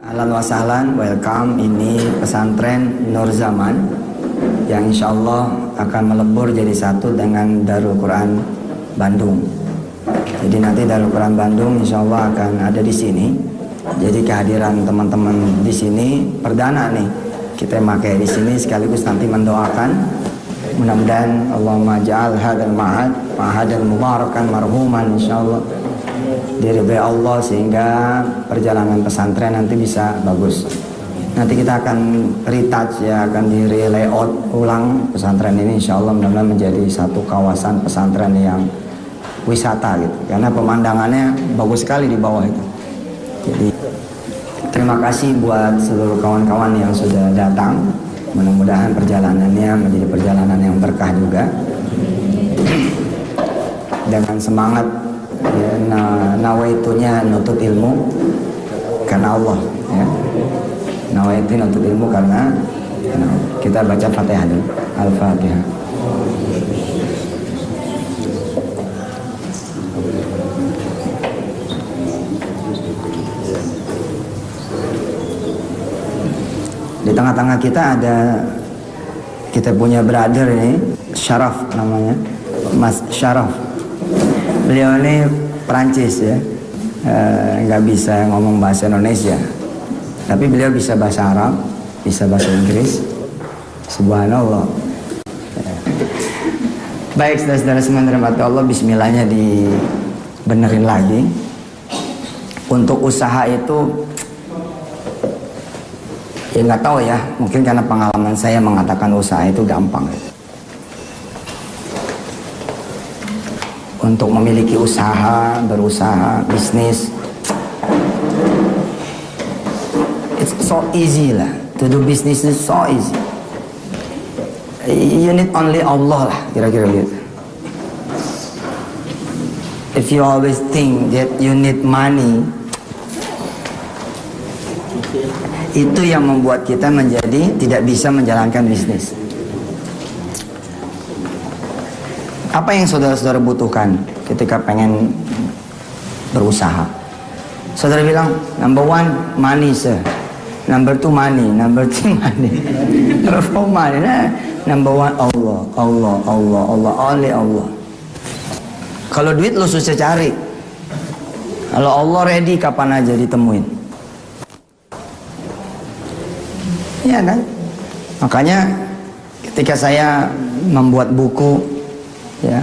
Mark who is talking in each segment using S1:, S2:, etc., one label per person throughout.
S1: Ahlan wa sahlan, welcome. Ini pesantren Nur Zaman yang insya Allah akan melebur jadi satu dengan Darul Quran Bandung. Jadi nanti Darul Quran Bandung insya Allah akan ada di sini. Jadi kehadiran teman-teman di sini perdana nih kita pakai di sini, sekaligus nanti mendoakan mudah-mudahan Allahumma ja'al hadzal ma'hadan mubarakan marhuman insyaallah diridhai Allah, sehingga perjalanan pesantren nanti bisa bagus. Nanti kita akan retouch ya, akan di layout ulang pesantren ini insyaallah, mudah-mudahan menjadi satu kawasan pesantren yang wisata gitu, karena pemandangannya bagus sekali di bawah itu. Jadi terima kasih buat seluruh kawan-kawan yang sudah datang. Mudah-mudahan perjalanannya menjadi perjalanan yang berkah juga. Dengan semangat ya, nawaitunya nutut ilmu karena Allah ya. Nawaitu nutut ilmu karena kita baca Fatihah dulu. Al-Fatihah. Di tengah-tengah kita ada kita punya brother ini, Syaraf namanya, Mas Syaraf. Beliau ini Perancis ya, nggak bisa ngomong bahasa Indonesia, tapi beliau bisa bahasa Arab, bisa bahasa Inggris. Subhanallah. Baik, saudara-saudara semua dirahmati Allah, bismillahnya dibenerin lagi. Untuk usaha itu ya nggak tahu ya, mungkin karena pengalaman saya mengatakan usaha itu gampang. Untuk memiliki usaha, berusaha, bisnis, it's so easy lah. To do business is so easy. You need only Allah lah, kira-kira gitu. If you always think that you need money, itu yang membuat kita menjadi tidak bisa menjalankan bisnis. Apa yang saudara-saudara butuhkan ketika pengen berusaha? Saudara bilang, number one, money sir. Number two, money. Number three, money. Number four, money. Nah, number one, Allah. Allah, Allah, Allah. Only Allah. Kalau duit lo susah cari. Kalau Allah ready, kapan aja ditemuin. Ya kan? Makanya ketika saya membuat buku ya,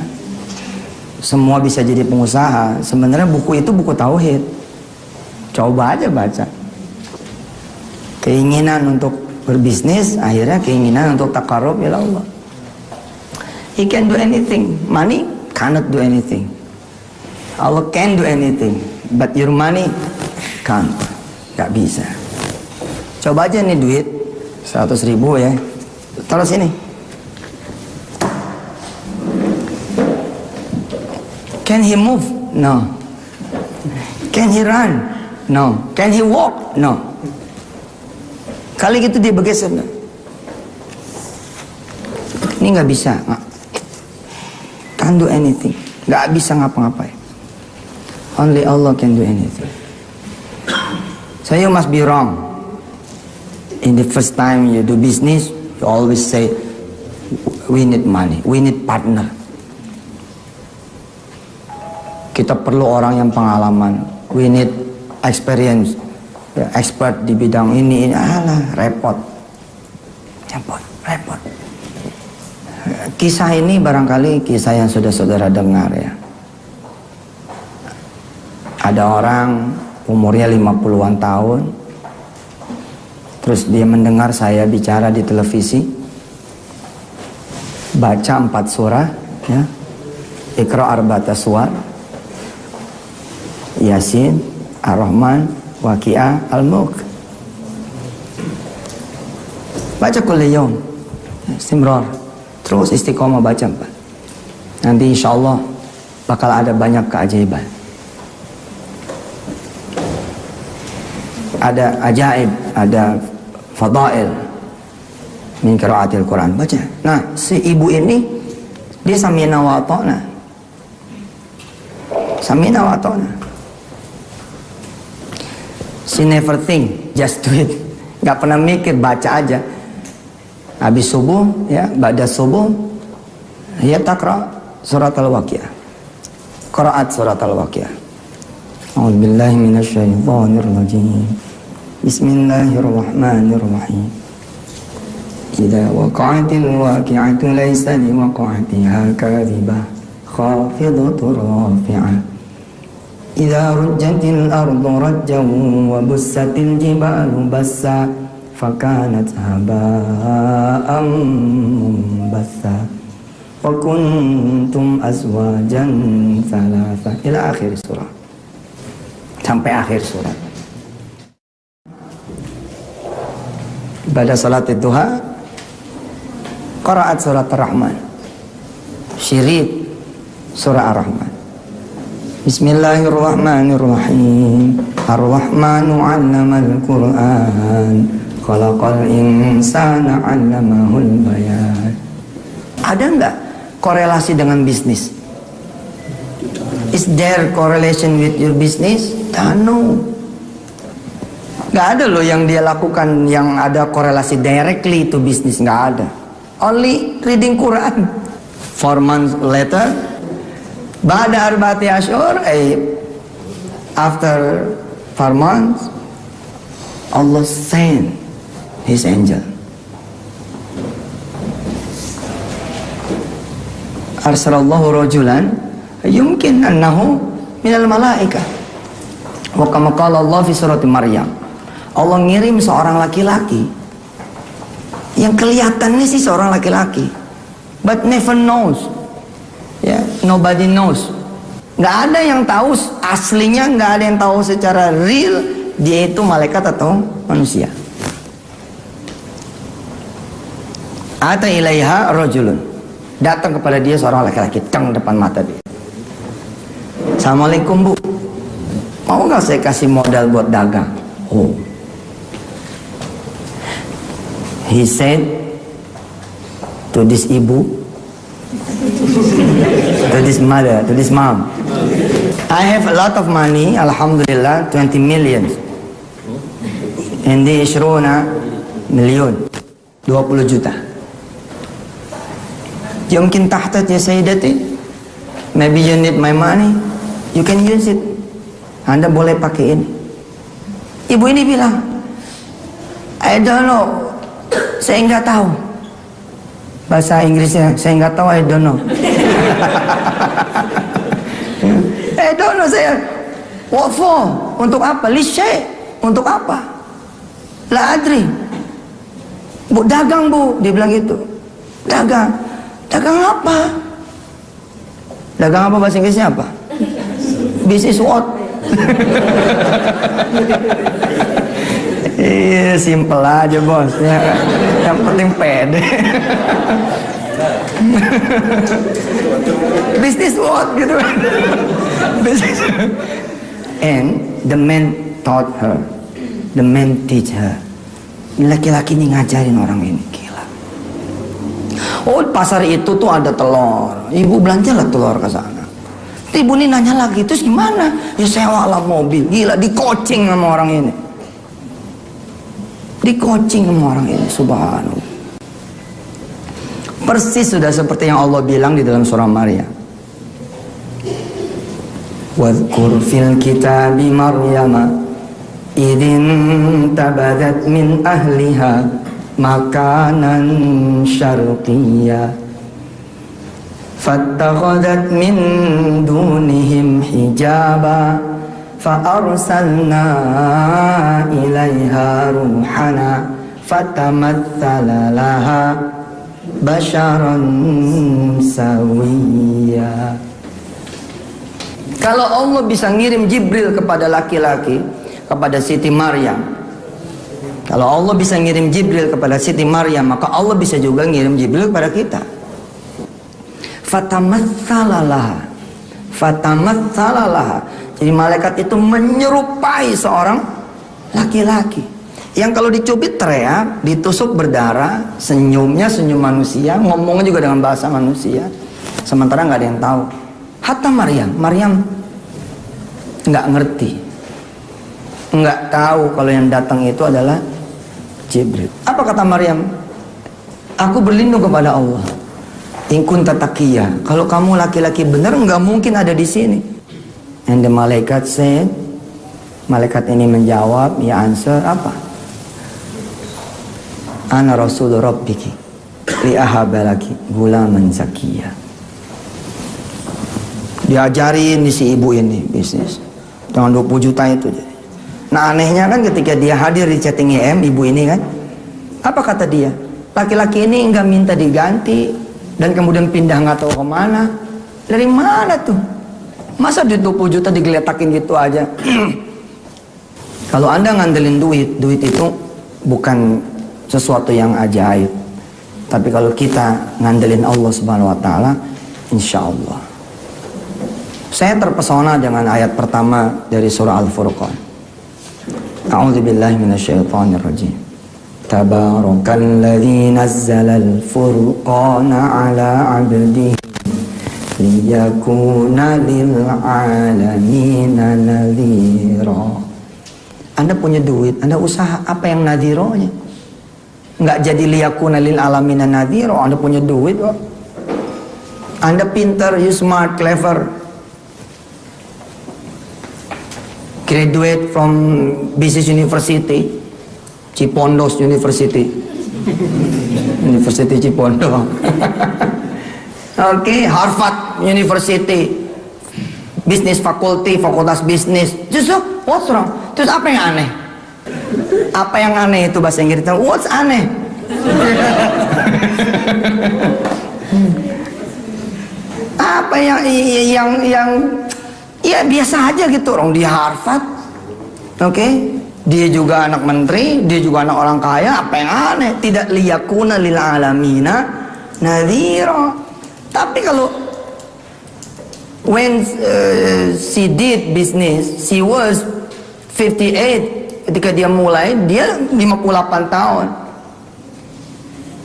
S1: semua bisa jadi pengusaha, sebenarnya buku itu buku tauhid. Coba aja baca. Keinginan untuk berbisnis, akhirnya keinginan untuk taqarrub ila Allah. He can do anything. Money cannot do anything. Allah can do anything, but your money can't. Gak bisa. Coba aja nih duit 100.000 ya, taruh sini. Can he move? No. Can he run? No. Can he walk? No. Kali gitu dia bergeser. No. Ini nggak bisa. Can't do anything. Nggak bisa ngapa-ngapain. Only Allah can do anything. So you must be wrong. In the first time you do business, you always say, we need money, we need partner. Kita perlu orang yang pengalaman, we need experience, ya, expert di bidang ini. Alah, repot. Kisah ini barangkali kisah yang sudah saudara dengar ya. Ada orang umurnya 50-an tahun, terus dia mendengar saya bicara di televisi, baca 4 surah, ya, Iqra arba'ata suwar, Yasin, Ar-Rahman, Waqi'ah, Al-Mulk. Baca kulli yaum, istimrar, terus istiqomah baca 4. Nanti insya Allah bakal ada banyak keajaiban. Ada ajaib, ada fadail min qiraatil Quran, baca. Nah, si ibu ini dia samina wa ata'na. Samina wa ata'na. She never think, just do it. Gak pernah mikir, baca aja. Habis subuh, ya, ba'da subuh, ya takra surat al-waqiah. Qira'at surat al-waqiah. A'udzubillahi minasyaitonir rajim. Bismillahirrahmanirrahim. Idza waqa'atil waqi'atu laysa liwaqa'atiha kadhibah khafidatur rafi'ah. Idza rujjatil ardu rajjan wa bussatil jibalu bassa fakanat haba'an munbatha wa kuntum azwajan thalatha ila akhir surah. Sampai akhir surat. Pada salat duha qira'at surat Ar-Rahman. Syirid surah Ar-Rahman. Bismillahirrahmanirrahim. Ar-Rahmanu 'allamal Qur'an. Khalaqal insana 'allamahul bayan. Ada enggak korelasi dengan bisnis? Is there correlation with your business? No. Enggak ada loh yang dia lakukan yang ada korelasi directly to business, enggak ada. Only reading Quran. 4 months later, ba'da arba'ati ashhur, after 4 months, Allah sent His angel. Arsalallahu rajulan yumkin annahu minal malaikah. Wa kama qala Allah fi surati Maryam. Allah ngirim seorang laki-laki yang kelihatannya sih seorang laki-laki, but never knows. Ya, nobody knows. Nggak ada yang tahu aslinya, nggak ada yang tahu secara real dia itu malaikat atau manusia. Ata ilaiha rajulun. Datang kepada dia seorang laki-laki, teng depan mata dia. Assalamualaikum bu, mau nggak saya kasih modal buat dagang? Oh. He said to this ibu, to this mother, to this mom, I have a lot of money, alhamdulillah, 20 million. Indi ishruna million, 20 juta. Yumkin tahtat ya sayyidati, maybe you need my money, you can use it. Anda boleh pakai ini. Ibu ini bilang, I don't know, saya nggak tahu. Bahasa Inggrisnya, saya nggak tahu, I don't know. I don't know, saya. What for? Untuk apa? Lishay. Untuk apa? La adri. Bu, dagang bu, dia bilang gitu. Dagang. Dagang apa? Dagang apa bahasa Inggrisnya apa? Business what? Iya, simple aja bos ya. Yang penting pede. Business what gitu. Business. And the man taught her. The man teach her. Laki-laki ini ngajarin orang ini. Gila. Oh, pasar itu tuh ada telur. Ibu belanjalah telur ke sana. Ibu ini nanya lagi, terus gimana? Ya sewa lah mobil. Gila, di coaching sama orang ini. Di coaching sama orang ini, subhanallah. Persis sudah seperti yang Allah bilang di dalam surah Maryam. Wadhkur fil kitabi Maryama idin tabadat min ahliha makanan syarqiyya fattakhadat min dunihim hijaba fa'arsalna ilaiha ruhana fatamatsala laha basharan sawiyya. Kalau Allah bisa ngirim Jibril kepada laki-laki, kepada Siti Maryam, kalau Allah bisa ngirim Jibril kepada Siti Maryam, maka Allah bisa juga ngirim Jibril kepada kita. Fatamatsalalah, fatamatsalalah. Jadi malaikat itu menyerupai seorang laki-laki yang kalau dicubit teriak, ditusuk berdarah, senyumnya senyum manusia, ngomongnya juga dengan bahasa manusia. Sementara nggak ada yang tahu. Hatta Maryam nggak ngerti. Enggak tahu kalau yang datang itu adalah Jibril. Apa kata Maryam? Aku berlindung kepada Allah. In kunta taqiyya. Kalau kamu laki-laki benar, enggak mungkin ada di sini. And the malaikat said, malaikat ini menjawab, ya answer apa? Ana rasul rabbiki li ahabalaki gulaman zakiyya. Diajarin si ibu ini bisnis dengan 20 juta itu. Nah anehnya kan ketika dia hadir di chatting IM, ibu ini kan, apa kata dia? Laki-laki ini enggak minta diganti dan kemudian pindah nggak tahu kemana. Dari mana tuh? Masa duit 20 juta digeletakin gitu aja? Kalau Anda ngandelin duit itu bukan sesuatu yang ajaib. Tapi kalau kita ngandelin Allah Subhanahu wa taala, insya Allah. Saya terpesona dengan ayat pertama dari surah Al-Furqan. A'udzubillahi minasyaitonirrajim. Tabarakalladzi nazzalal furqana 'ala 'abdihi liyakuna lil 'alamina nadhira. Anda punya duit, Anda usaha, apa yang nadhironya? Nggak jadi liyakuna lil 'alamina nadhira. Anda punya duit kok. Anda pintar, you smart, clever. Graduate from Business University, Cipondos University, University Cipondos. Oke, Harvard University, Business Faculty, Fakultas Bisnis. Justru, what's wrong? Terus apa yang aneh? Apa yang aneh itu bahasa Inggris? What's aneh? Apa yang ya biasa aja gitu, orang di Harvard, oke, dia juga anak menteri, dia juga anak orang kaya, apa yang aneh? Tidak liyakuna lil alamina nadhira. Tapi kalau when she did business, she was 58 ketika dia mulai, dia 58 tahun.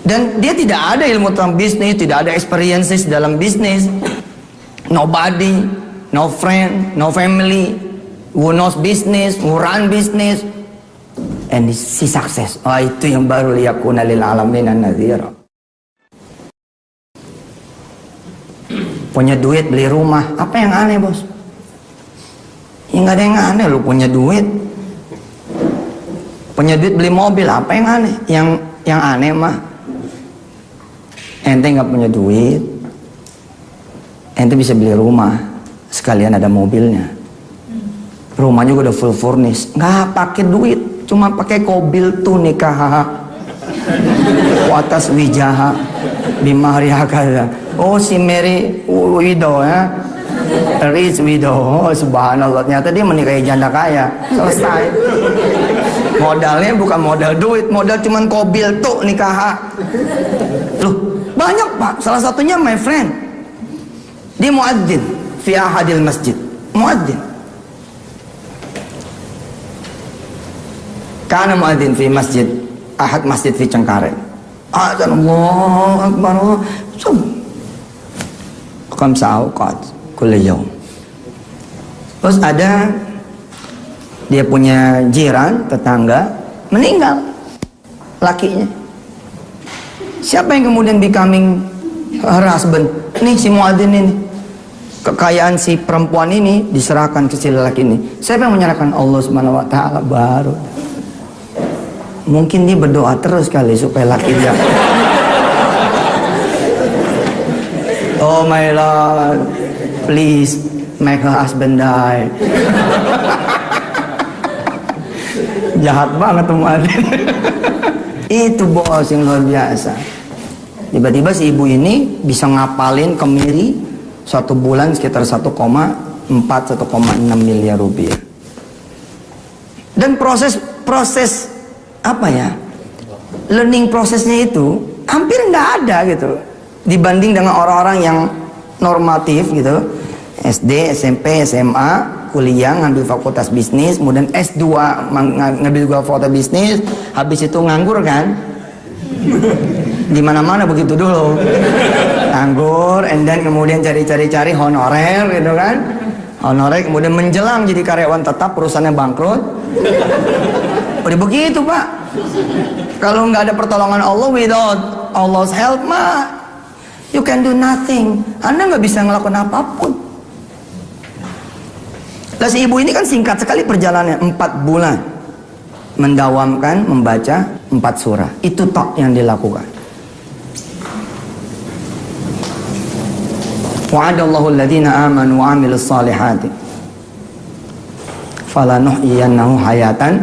S1: Dan dia tidak ada ilmu tentang bisnis, tidak ada experiences dalam bisnis. Nobody, no friend, no family who knows business, who run business, and she success. Oh, itu yang baru liyakuna lil alamin nadhira. Punya duit beli rumah, apa yang aneh bos? Ya nggak ada yang aneh, lu punya duit. Punya duit beli mobil, apa yang aneh? Yang aneh mah ente nggak punya duit, ente bisa beli rumah, sekalian ada mobilnya. Rumahnya juga udah full furnish, nggak pakai duit, cuma pakai kobil tuh nikah. Watas wijaha bimahri hakada. Oh si Mary widow ya, rich widow. Oh subhanallah, ternyata dia menikahi janda kaya. Selesai. Modalnya bukan modal duit, modal cuman kobil tuh nikah. Loh banyak pak, salah satunya my friend, dia muadzin fi ahadil masjid, muadzin. Karena muadzin fi masjid ahad masjid fi Cengkareng. Azan Allahu Akbar. Khamsa awqat kulli yaum. Terus ada dia punya jiran, tetangga meninggal lakinya. Siapa yang kemudian becoming her husband? Nih si muadzin ini. Kekayaan si perempuan ini diserahkan ke si lelaki ini. Siapa yang menyerahkan? Allah Subhanahu wa taala baru. Mungkin dia berdoa terus kali supaya laki dia. Oh my Lord, please make her husband die. Jahat banget tuh muadzin. Itu bos yang luar biasa. Tiba-tiba si ibu ini bisa ngapalin kemiri satu bulan sekitar 1,4 1,6 miliar rupiah. Dan proses apa ya, learning prosesnya itu hampir nggak ada gitu dibanding dengan orang-orang yang normatif gitu, SD, SMP, SMA, kuliah ngambil fakultas bisnis, kemudian S2 ngambil juga fakultas bisnis, habis itu nganggur kan, di mana-mana begitu dulu, nganggur, and then kemudian cari honorer gitu kan, honorer kemudian menjelang jadi karyawan tetap, perusahaannya bangkrut, Udah begitu Pak. Kalau nggak ada pertolongan Allah, without Allah's help mah, you can do nothing. Anda nggak bisa ngelakuin apapun. Lah si ibu ini kan singkat sekali perjalanannya, 4 bulan mendawamkan membaca 4 surah. Itu tok yang dilakukan. Wa'adallahu alladhina amanu wa 'amilus salihati falanuhyiyannahu hayatan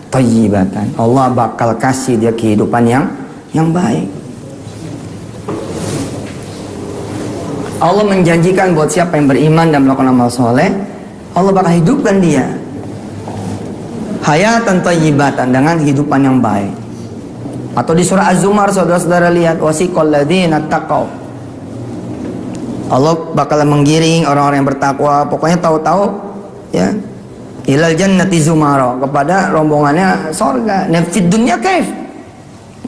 S1: thayyibatan. Allah bakal kasih dia kehidupan yang baik. Allah menjanjikan buat siapa yang beriman dan melakukan amal soleh, Allah bakal hidupkan dia hayatan thayyibatan, dengan kehidupan yang baik. Atau di surah Az-Zumar, saudara-saudara lihat, wasiqal ladzina taqaw, Allah bakal menggiring orang-orang yang bertakwa, pokoknya tahu-tahu ya, ilal jannati zumara, kepada rombongannya sorga. Nah, di dunia kaif,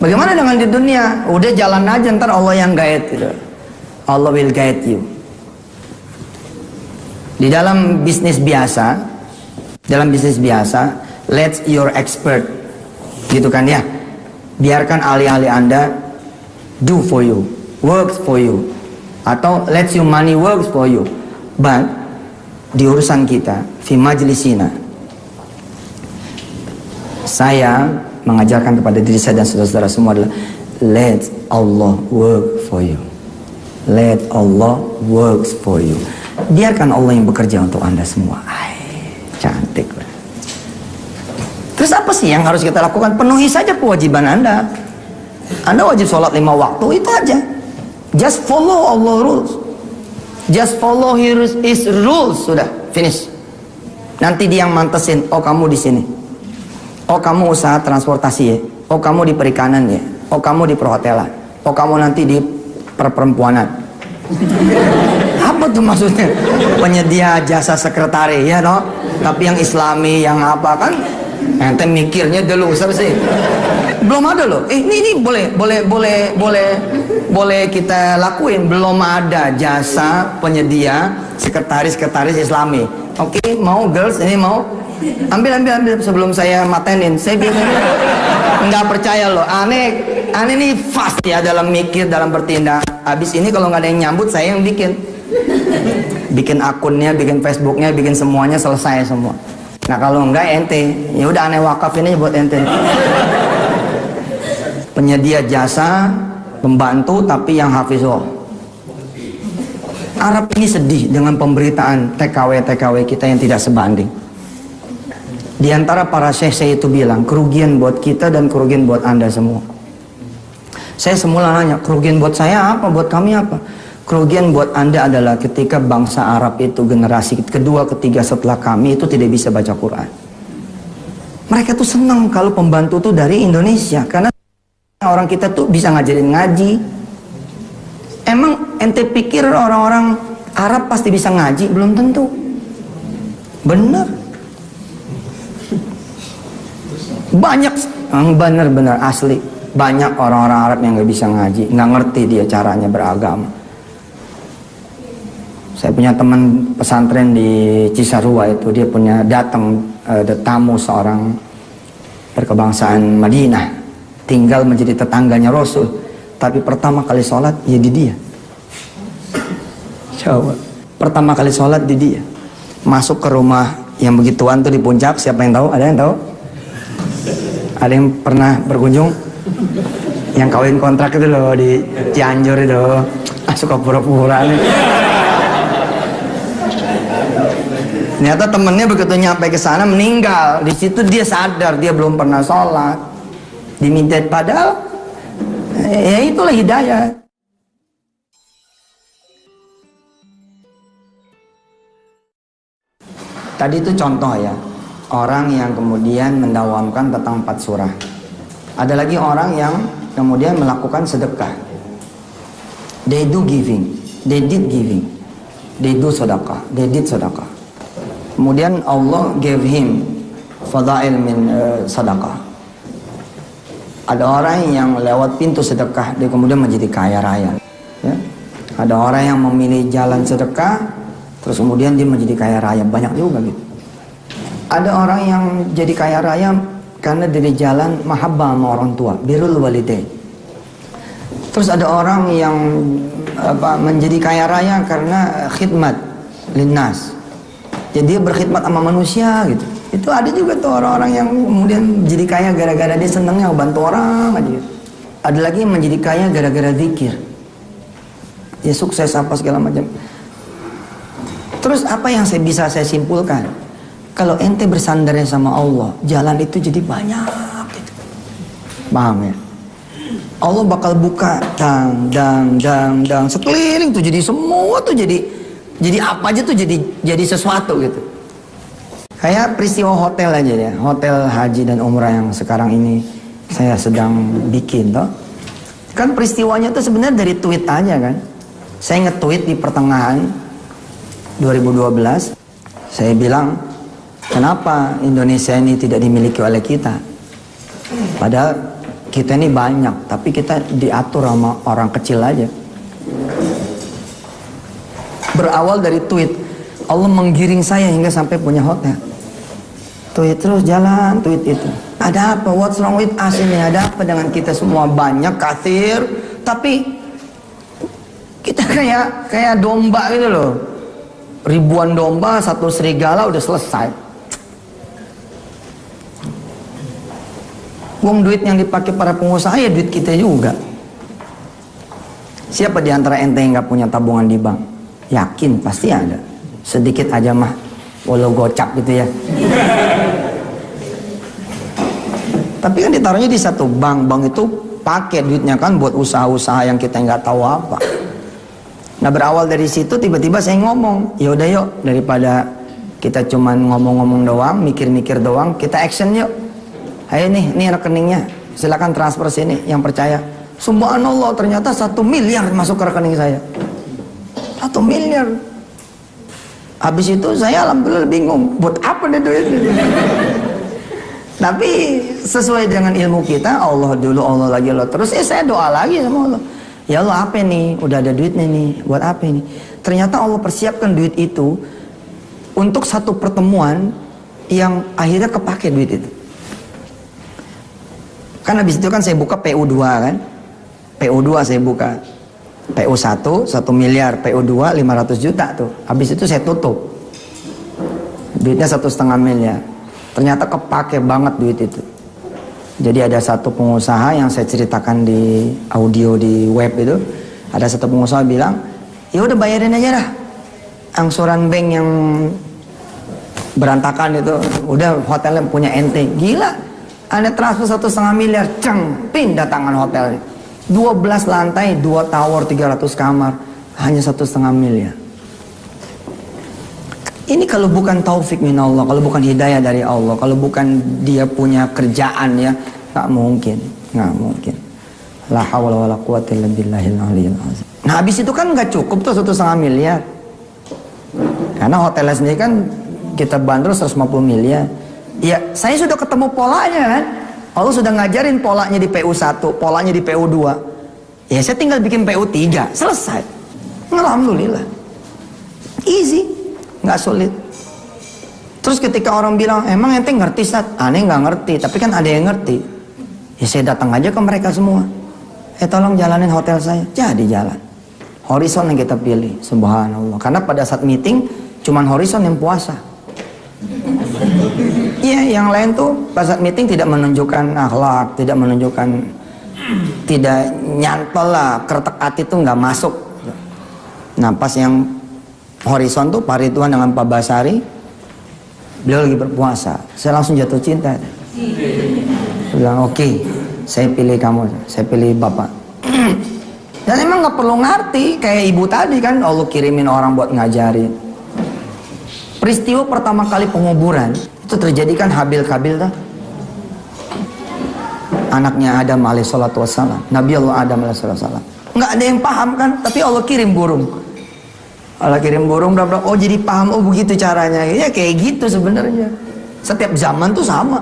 S1: bagaimana dengan di dunia? Udah jalan aja, ntar Allah yang guide gitu. Allah will guide you. Di dalam bisnis biasa, let your expert, gitu kan ya, biarkan ahli-ahli Anda do for you, works for you, atau let your money works for you. But di urusan kita, fi majlisina, saya mengajarkan kepada diri saya dan saudara-saudara semua adalah let Allah work for you. Let Allah works for you. Biarkan Allah yang bekerja untuk Anda semua. Ay, cantik. Terus apa sih yang harus kita lakukan? Penuhi saja kewajiban Anda. Anda wajib sholat 5 waktu, itu aja. Just follow Allah rules. Just follow His rules, sudah finish. Nanti dia yang mantesin. Oh kamu di sini. Oh kamu usaha transportasi ya. Oh kamu di perikanan ya. Oh kamu di perhotelan. Oh kamu nanti di perempuanan. Apa tuh maksudnya? Penyedia jasa sekretari ya no? Tapi yang Islami, yang apa kan? Ente mikirnya dulu siapa sih? Belum ada loh. Ini boleh kita lakuin. Belum ada jasa penyedia sekretaris Islami. Oke, mau girls ini mau ambil sebelum saya matenin. Saya biasanya nggak percaya loh. Aneh nih fast ya dalam mikir, dalam bertindak. Habis ini kalau nggak ada yang nyambut, saya yang bikin akunnya, bikin Facebooknya, bikin semuanya, selesai semua. Nah kalau enggak ente, ya udah aneh wakafin aja buat ente. Penyedia jasa, pembantu tapi yang hafizah. Arab ini sedih dengan pemberitaan TKW kita yang tidak sebanding. Di antara para syekh itu bilang, kerugian buat kita dan kerugian buat Anda semua. Saya semula nanya, kerugian buat saya apa, buat kami apa? Kerugian buat Anda adalah ketika bangsa Arab itu generasi kedua, ketiga setelah kami itu tidak bisa baca Quran. Mereka tuh senang kalau pembantu tuh dari Indonesia, karena orang kita tuh bisa ngajarin ngaji. Emang ente pikir orang-orang Arab pasti bisa ngaji? Belum tentu. Bener. Banyak, bener-bener asli. Banyak orang-orang Arab yang gak bisa ngaji, nggak ngerti dia caranya beragama. Saya punya teman pesantren di Cisarua itu, dia punya datang tamu seorang berkebangsaan Madinah, tinggal menjadi tetangganya Rasul, tapi pertama kali sholat ya di dia. Coba, pertama kali sholat di dia. Masuk ke rumah yang begituan tuh di puncak, siapa yang tahu? Ada yang tahu? Ada yang pernah berkunjung? Yang kawin kontrak itu loh di Cianjur itu, suka pura-pura nih. Ternyata temennya begitu nyampe ke sana meninggal. Di situ dia sadar dia belum pernah sholat. Diminta padahal ya itulah hidayah. Tadi itu contoh ya, orang yang kemudian mendawamkan tentang 4 surah. Ada lagi orang yang kemudian melakukan sedekah. They do giving, they did giving, they do sedekah, they did sedekah. Kemudian Allah gave him fadail min sedekah. Ada orang yang lewat pintu sedekah, dia kemudian menjadi kaya raya. Ya? Ada orang yang memilih jalan sedekah, terus kemudian dia menjadi kaya raya, banyak juga gitu. Ada orang yang jadi kaya raya karena dari jalan mahabbah sama orang tua, birrul walidain. Terus ada orang yang menjadi kaya raya karena khidmat linnas. Jadi dia berkhidmat sama manusia gitu. Itu ada juga tuh orang-orang yang kemudian jadi kaya gara-gara dia senangnya bantu orang aja. Ada lagi yang menjadi kaya gara-gara zikir. Dia sukses apa segala macam. Terus apa yang bisa saya simpulkan? Kalau ente bersandarnya sama Allah, jalan itu jadi banyak gitu. Paham ya? Allah bakal buka dang sekeliling tuh, jadi semua tuh jadi apa aja tuh jadi sesuatu gitu. Kayak peristiwa hotel aja ya, hotel haji dan umrah yang sekarang ini saya sedang bikin toh. Kan peristiwanya tuh sebenarnya dari tweet aja kan. Saya nge-tweet di pertengahan 2012, saya bilang, kenapa Indonesia ini tidak dimiliki oleh kita? Padahal kita ini banyak, tapi kita diatur sama orang kecil aja. Berawal dari tweet, Allah menggiring saya hingga sampai punya hotel. Tweet terus jalan, tweet itu. Ada apa? What's wrong with us ini? Ada apa dengan kita semua? Banyak, kathir, tapi kita kayak domba gitu loh. Ribuan domba, satu serigala udah selesai. Uang duit yang dipakai para pengusaha ya duit kita juga. Siapa di antara ente yang gak punya tabungan di bank? Yakin pasti ada. Sedikit aja mah, walau gocap gitu ya. Tapi kan ditaruhnya di satu bank. Bank itu pakai duitnya kan buat usaha-usaha yang kita nggak tahu apa. Nah berawal dari situ tiba-tiba saya ngomong, ya udah yuk, daripada kita cuman ngomong-ngomong doang, mikir-mikir doang, kita action yuk. Ayo nih rekeningnya, silakan transfer sini yang percaya. Subhanallah, ternyata 1 miliar masuk ke rekening saya. 1 miliar. Habis itu saya alhamdulillah bingung, buat apa nih duit ini? Tapi sesuai dengan ilmu kita, Allah dulu, Allah lagi, Allah terus. Saya doa lagi sama Allah. Ya Allah, apa nih? Udah ada duitnya nih, buat apa ini? Ternyata Allah persiapkan duit itu untuk satu pertemuan yang akhirnya kepake duit itu. Kan habis itu kan saya buka PU2 kan. PU2 saya buka. PU1 1 miliar, PU2 500 juta tuh. Habis itu saya tutup. Duitnya 1,5 miliar. Ternyata kepake banget duit itu. Jadi ada satu pengusaha yang saya ceritakan di audio di web itu, ada satu pengusaha bilang, ya udah bayarin aja dah angsuran bank yang berantakan itu, udah hotelnya punya ente. Gila, Anda transfer 1,5 miliar, ceng, pindah tangan hotelnya. 12 lantai, 2 tower, 300 kamar, hanya 1,5 miliar. Ini kalau bukan taufik minallah, kalau bukan hidayah dari Allah, kalau bukan dia punya kerjaan ya, nggak mungkin. La hawla wala quwwata illa billahil aliyyil azim. Nah habis itu kan nggak cukup tuh 1,5 miliar. Karena hotelnya sendiri kan kita bandrol 150 miliar. Ya saya sudah ketemu polanya kan. Allah sudah ngajarin polanya di PU1, polanya di PU2. Ya saya tinggal bikin PU3, selesai. Alhamdulillah. Easy. Nggak sulit. Terus ketika orang bilang, emang ente ngerti Ustaz? Aneh nggak ngerti, tapi kan ada yang ngerti. Ya saya datang aja ke mereka semua. Tolong jalanin hotel saya. Jadi jalan. Horizon yang kita pilih, subhanallah. Karena pada saat meeting, cuman Horizon yang puasa. Iya, yang lain tuh pada saat meeting tidak menunjukkan akhlak, tidak menunjukkan, tidak nyantol lah, kertek hati tuh nggak masuk. Nah pas yang Horizon tuh Pak Ridwan dengan Pak Basari, beliau lagi berpuasa. Saya langsung jatuh cinta. Bilang oke, saya pilih kamu, saya pilih Bapak. Dan emang nggak perlu ngerti, kayak ibu tadi kan, Allah kirimin orang buat ngajarin. Peristiwa pertama kali penguburan itu terjadi kan Habil Kabil tuh. Anaknya Adam alaihissalatu wassalam, Nabi Allah Adam alaihissalatu wassalam. Nggak ada yang paham kan, tapi Allah kirim burung. Allah kirim burung, oh jadi paham, oh begitu caranya. Ya kayak gitu sebenarnya. Setiap zaman tuh sama.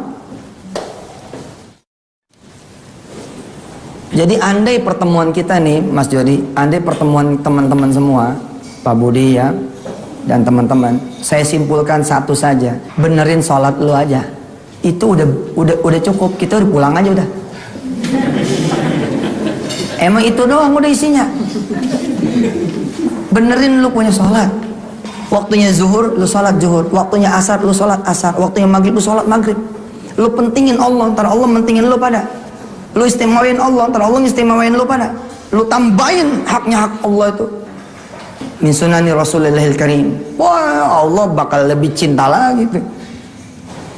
S1: Jadi andai pertemuan kita nih, Mas Jody, andai pertemuan teman-teman semua, Pak Budi ya, dan teman-teman, saya simpulkan satu saja, benerin sholat lu aja. Itu udah cukup, kita udah pulang aja udah. Emang itu doang udah isinya. Benerin lu punya sholat. Waktunya zuhur, lu sholat zuhur. Waktunya asar, lu sholat asar. Waktunya maghrib, lu sholat maghrib. Lu pentingin Allah, ntar Allah mentingin lu pada. Lu istimewain Allah, ntar Allah istimewain lu pada. Lu tambahin haknya hak Allah itu. Min sunani Rasulillahil Karim. Wah, Allah bakal lebih cinta lagi tuh.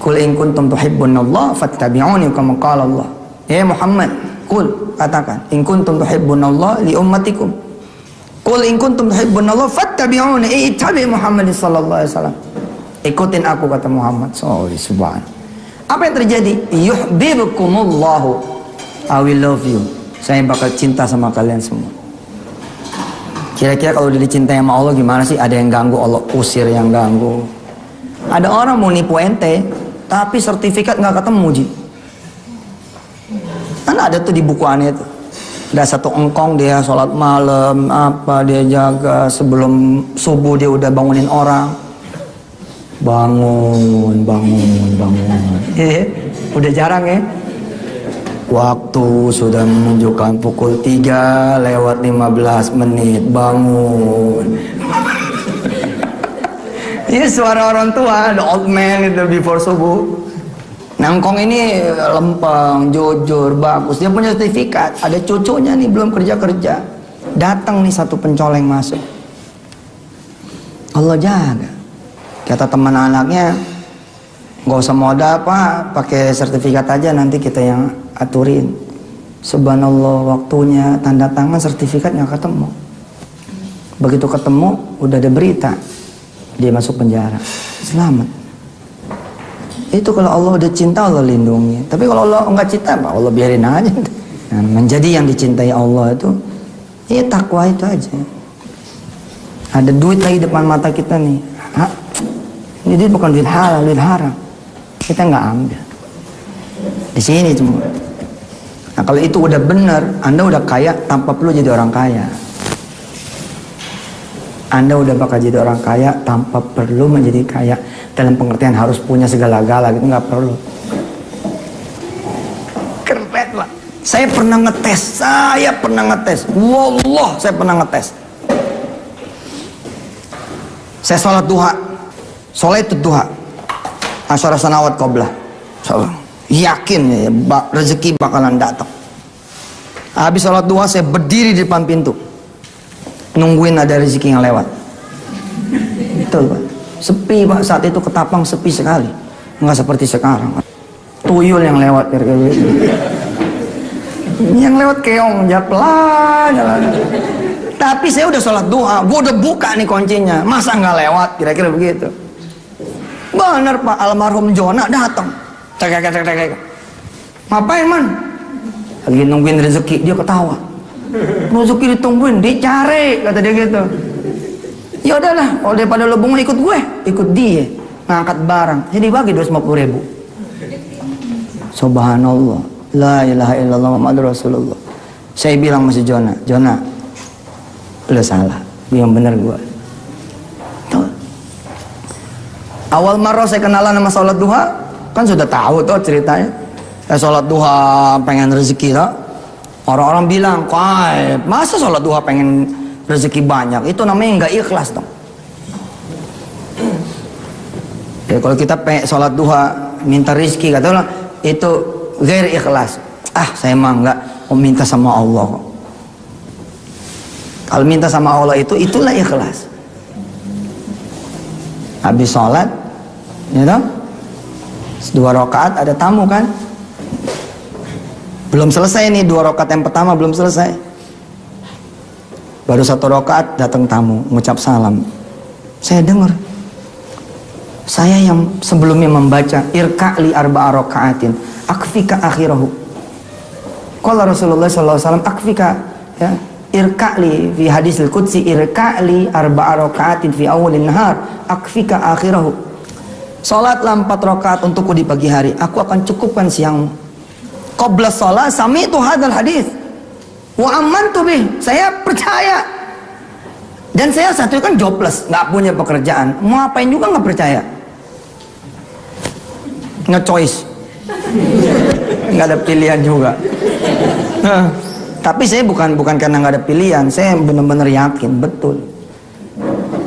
S1: Qul in kuntum tuhibbunallah fattabi'uni kama qala Allah. Ya Muhammad, qul, katakan, in kuntum tuhibbunallah li ummatikum. Qul in kuntum tuhibbunallah fattabi'uni, ittabi Muhammad sallallahu alaihi wasallam. Ikutin aku, kata Muhammad. Subhanallah. Apa yang terjadi? Yuhibbukumullahu, I will love you. Saya bakal cinta sama kalian semua. Kira-kira kalau udah dicintai sama Allah gimana sih? Ada yang ganggu, Allah usir yang ganggu. Ada orang mau nipu ente, tapi sertifikat nggak ketemu, Ji. Kan ada tuh di buku aneh tuh. Ada satu engkong, dia sholat malam, apa dia jaga, sebelum subuh dia udah bangunin orang. Bangun. Udah jarang ya. Waktu sudah menunjukkan pukul 3:15, bangun. Ini suara orang tua, the old man itu before subuh. Nangkong ini lempeng, jujur, bagus. Dia punya sertifikat. Ada cucunya nih belum kerja. Datang nih satu pencoleng masuk. Allah jaga. Kata teman anaknya, nggak usah modal Pak, pakai sertifikat aja, nanti kita yang aturin. Subhanallah, waktunya tanda tangan sertifikat nggak ketemu. Begitu ketemu, udah ada berita, dia masuk penjara. Selamat. Itu kalau Allah udah cinta, Allah lindungi. Tapi kalau Allah nggak cinta, Allah biarin aja. Nah, menjadi yang dicintai Allah itu, ya takwa itu aja. Ada duit lagi depan mata kita nih. Ini duit bukan duit halal, duit haram. Kita nggak ambil. Di sini semua. Nah kalau itu udah benar, Anda udah kaya tanpa perlu jadi orang kaya. Anda udah bakal jadi orang kaya tanpa perlu menjadi kaya. Dalam pengertian harus punya segala-gala gitu, nggak perlu. Keren lah. Saya pernah ngetes. Wallah, saya pernah ngetes. Saya sholat duha. Sholat itu duha. Asyara sanawat qoblah. Yakin ya, rezeki bakalan datang. Habis sholat duha saya berdiri di depan pintu, nungguin ada rezeki yang lewat. Betul Pak. Sepi Pak, saat itu Ketapang sepi sekali. Nggak seperti sekarang. Tuyul yang lewat kira-kira gitu. Yang lewat keong, pelan jalan. Tapi saya udah sholat duha, gue udah buka nih kuncinya, masa nggak lewat, kira-kira begitu. Benar Pak, almarhum Jona datang. Ngapain man? Lagi nungguin rezeki, dia ketawa. Rezeki ditungguin, dicari, kata dia gitu. Ya udahlah, kalau daripada lo bengong ikut gue, ikut dia, ngangkat barang, jadi bagi 250.000. Subhanallah, la ilaha illallah Muhammadur Rasulullah. Saya bilang masih Jona, lo salah, yang bener gue. Awal marah saya kenalan sama sholat duha, kan sudah tahu tuh ceritanya. Saya sholat duha pengen rezeki lah. Orang-orang bilang, masa sholat duha pengen rezeki banyak? Itu namanya nggak ikhlas dong. Ya, kalau kita sholat duha minta rezeki, katakanlah itu ghair ikhlas. Saya mah nggak mau minta sama Allah. Kalau minta sama Allah itulah ikhlas. Habis sholat, ya toh, 2 rakaat ada tamu kan? Belum selesai nih 2 rakaat yang pertama belum selesai. Baru 1 rakaat datang tamu, mengucap salam. Saya dengar. Saya yang sebelumnya membaca irka'li arba'a raka'atin, akfika akhirahu. Qala Rasulullah sallallahu alaihi wasallam akfika, ya. Irka'li fi hadisil qudsi, irka'li arba'a raka'atin fi awalin nahar, akfika akhirahu. Salatlah 4 rakaat untukku di pagi hari, aku akan cukupkan siangmu. Qabla salat sami'tu hadzal hadis wa amantu bih. Saya percaya Dan saya satu kan jobless, nggak punya pekerjaan, mau apain juga nggak percaya, nge-choice, nggak ada pilihan juga. Tapi saya bukan karena nggak ada pilihan, saya benar-benar yakin betul.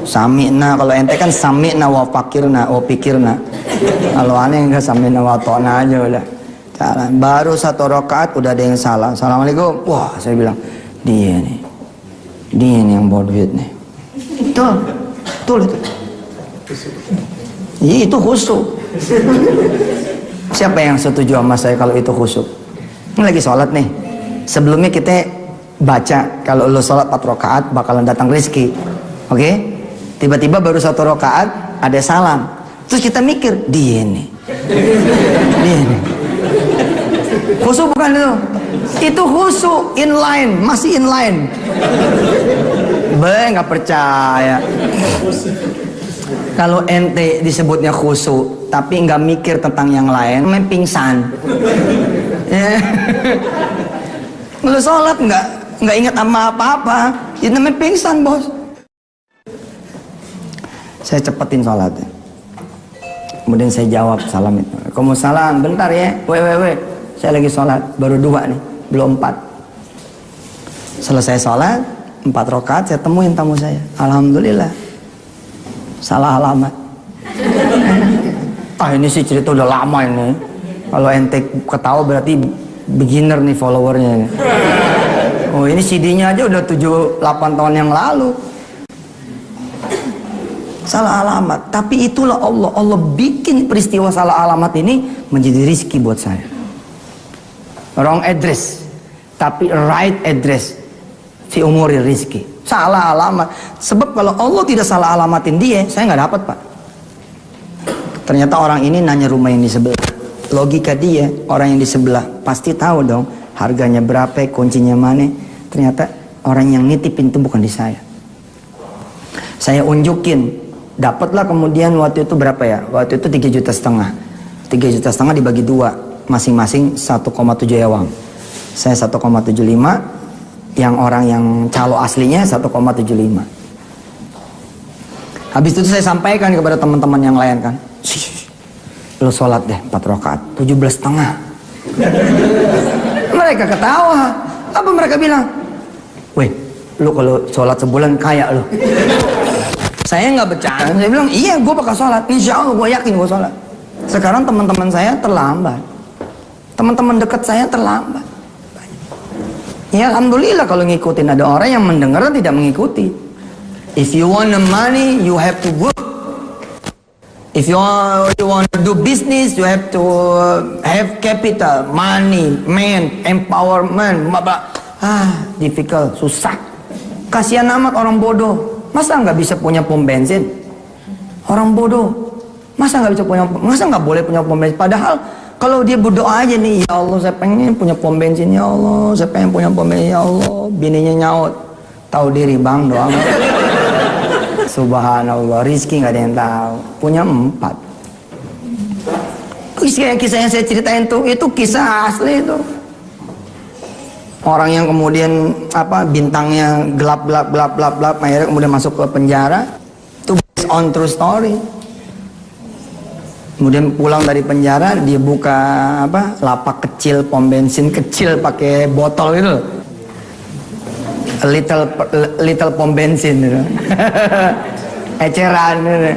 S1: Sami'na, kalau ente kan sami'na wa fakirna, wa pikirna. Kalau aneh enggak sami'na wa ta'na aja udah. Jalan. Baru 1 rakaat udah ada yang salah. Assalamualaikum. Wah, saya bilang, dia nih yang bawa duit nih. Betul itu. Iya, itu khusyuk. Siapa yang setuju sama saya kalau itu khusyuk? Ini lagi sholat nih. Sebelumnya kita baca kalau lo sholat 4 rakaat bakalan datang rezeki. Oke? Tiba-tiba baru 1 rakaat ada salam. Terus kita mikir, dia nih. Khusyuk bukan itu? Itu khusyuk, inline, masih inline. Nggak percaya. Kalau ente disebutnya khusyuk, tapi nggak mikir tentang yang lain, main pingsan. Lu sholat nggak ingat sama apa-apa, itu namanya pingsan, bos. Saya cepetin sholatnya. Kemudian saya jawab salam itu. Waalaikumsalam, bentar ya. Saya lagi sholat, baru 2 nih, belum 4. Selesai sholat, 4 rakaat saya temuin tamu saya. Alhamdulillah, salah alamat. Ini sih cerita udah lama ini. Kalau ente ketawa berarti beginner nih followernya. Oh, ini CD-nya aja udah 7-8 tahun yang lalu. Salah alamat, tapi itulah Allah bikin peristiwa salah alamat ini menjadi rizki buat saya. Wrong address, tapi right address, fi umuri rizki. Salah alamat, sebab kalau Allah tidak salah alamatin dia, saya nggak dapat, Pak. Ternyata orang ini nanya rumah yang di sebelah. Logika dia, orang yang di sebelah pasti tahu dong harganya berapa, kuncinya mana. Ternyata orang yang nitipin itu bukan di saya. Saya unjukin. Dapatlah kemudian waktu itu berapa ya? Waktu itu 3,5 juta. 3,5 juta dibagi 2, masing-masing 1,7 ewang. Saya 1,75, yang orang yang calo aslinya 1,75. Habis itu saya sampaikan kepada teman-teman yang lain kan, lo sholat deh 4 rakaat, 17,5. Mereka ketawa. Apa mereka bilang? Weh, lo kalau sholat sebulan kaya lo. Saya nggak bercanda, saya bilang iya gue bakal sholat, insya Allah gue yakin gue sholat. Sekarang teman-teman saya terlambat, teman-teman dekat saya terlambat. Ya alhamdulillah kalau ngikutin, ada orang yang mendengar dan tidak mengikuti. If you want the money, you have to work. If you want to do business, you have to have capital, money, man, empowerment. Difficult, susah. Kasihan amat orang bodoh. Masa nggak bisa punya pom bensin? Orang bodoh. Masa nggak boleh punya pom bensin? Padahal kalau dia berdoa aja nih, ya Allah saya pengen punya pom bensin, ya Allah saya pengen punya pom bensin, ya Allah. Bininya nyaut, tahu diri bang doang. Subhanallah, rizki nggak ada yang tahu. Punya 4. Kisah yang saya ceritain tuh, itu kisah asli itu. Orang yang kemudian bintangnya gelap, akhirnya kemudian masuk ke penjara, itu based on true story. Kemudian pulang dari penjara, dia buka lapak kecil, pom bensin kecil pakai botol itu, little pom bensin itu. Eceran itu.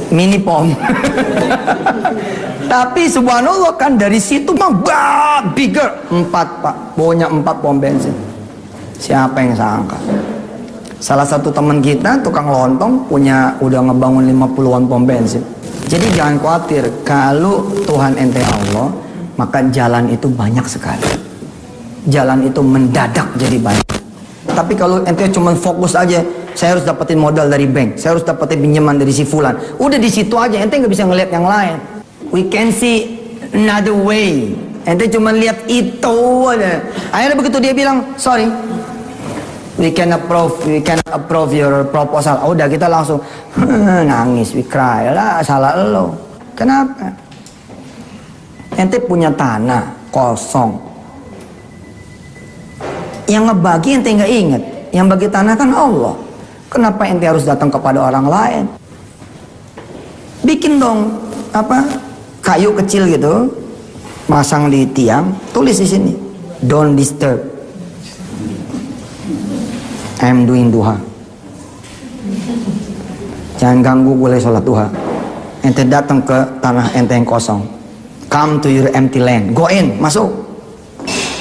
S1: Mini pom. Tapi subhanallah kan dari situ mah bigger 4 Pak, punya 4 pom bensin. Siapa yang sangka? Salah satu teman kita tukang lontong udah ngebangun 50-an pom bensin. Jadi jangan khawatir, kalau Tuhan ente Allah, maka jalan itu banyak sekali. Jalan itu mendadak jadi banyak. Tapi kalau ente cuma fokus aja, saya harus dapetin modal dari bank, saya harus dapetin pinjaman dari si fulan, udah di situ aja, ente nggak bisa ngeliat yang lain. We can see another way. Ente cuma lihat itu aja. Akhirnya begitu dia bilang, sorry, we cannot approve your proposal. Udah kita langsung nangis, we cry lah, salah lo. Kenapa? Ente punya tanah kosong, yang ngebagi ente nggak inget, yang bagi tanah kan Allah. Kenapa ente harus datang kepada orang lain? Bikin dong kayu kecil gitu, masang di tiang, tulis di sini, don't disturb, I'm doing duha. Jangan ganggu gue sholat duha. Ente datang ke tanah ente yang kosong, come to your empty land, go in, masuk,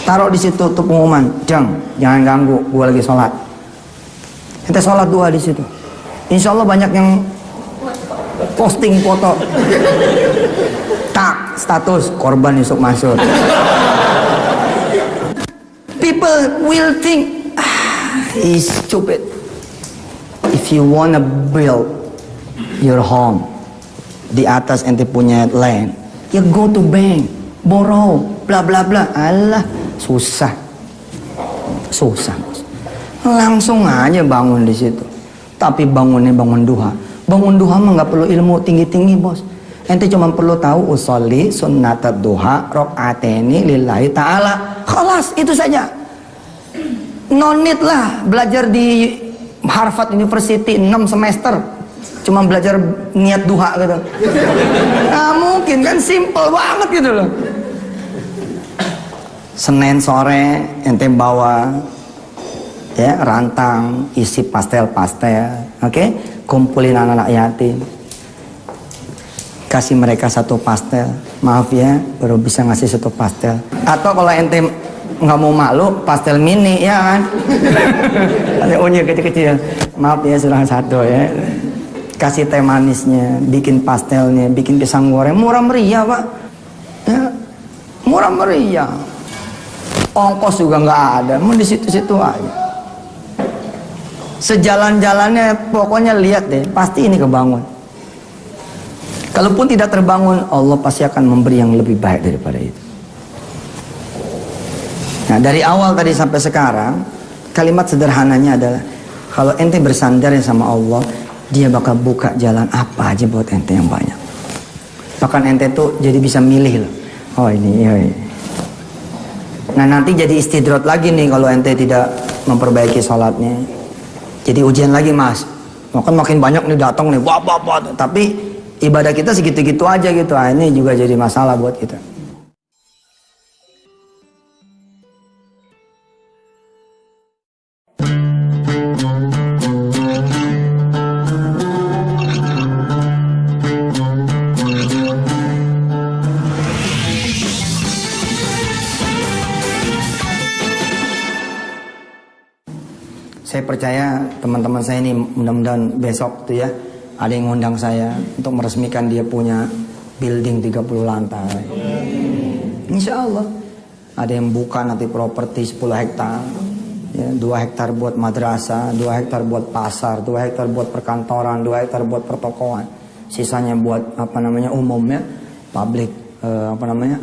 S1: taruh di situ tuh pengumuman, jangan ganggu gue lagi sholat. Ente sholat duha di situ, insya Allah banyak yang posting foto, tak status korban Yusuf Mansur. People will think he's stupid. If you wanna build your home di atas ente punya land, ya go to bank, borrow, bla bla bla. Alah, susah. Langsung aja bangun di situ. Tapi bangunnya bangun duha. Bangun duha mah nggak perlu ilmu tinggi-tinggi, bos. Ente cuma perlu tahu usolli sunnatat duha rakaataini lillahi ta'ala. Khalas, itu saja. No need lah belajar di Harvard University 6 semester. Cuma belajar niat duha gitu. Nah, mungkin kan simple banget gitu loh. Senin sore ente bawa ya rantang isi pastel-pastel, oke? Kumpulin anak-anak yatim, kasih mereka satu pastel. Maaf ya, baru bisa ngasih satu pastel. Atau kalau ente nggak mau malu, pastel mini ya kan? Ada unyu kecil-kecil. Maaf ya, sudah satu ya. Kasih teh manisnya, bikin pastelnya, bikin pisang goreng, murah meriah pak. Ya, murah meriah. Ongkos juga nggak ada, mau di situ-situ aja. Sejalan-jalannya pokoknya lihat deh, pasti ini kebangun. Kalaupun tidak terbangun, Allah pasti akan memberi yang lebih baik daripada itu. Nah, dari awal tadi sampai sekarang, kalimat sederhananya adalah kalau ente bersandar sama Allah, Dia bakal buka jalan apa aja buat ente yang banyak. Bahkan ente tuh jadi bisa milih loh. Oh ini. Nah, nanti jadi istidrat lagi nih kalau ente tidak memperbaiki sholatnya. Jadi ujian lagi, mas. Makin banyak nih datang nih, tapi ibadah kita segitu-gitu aja gitu. Ah, ini juga jadi masalah buat kita. Saya percaya teman-teman saya ini mudah-mudahan besok tuh ya ada yang ngundang saya untuk meresmikan dia punya building 30 lantai. Insya Allah ada yang buka nanti properti 10 hektar, ya, 2 hektar buat madrasah, 2 hektar buat pasar, 2 hektar buat perkantoran, 2 hektar buat pertokoan, sisanya buat umumnya public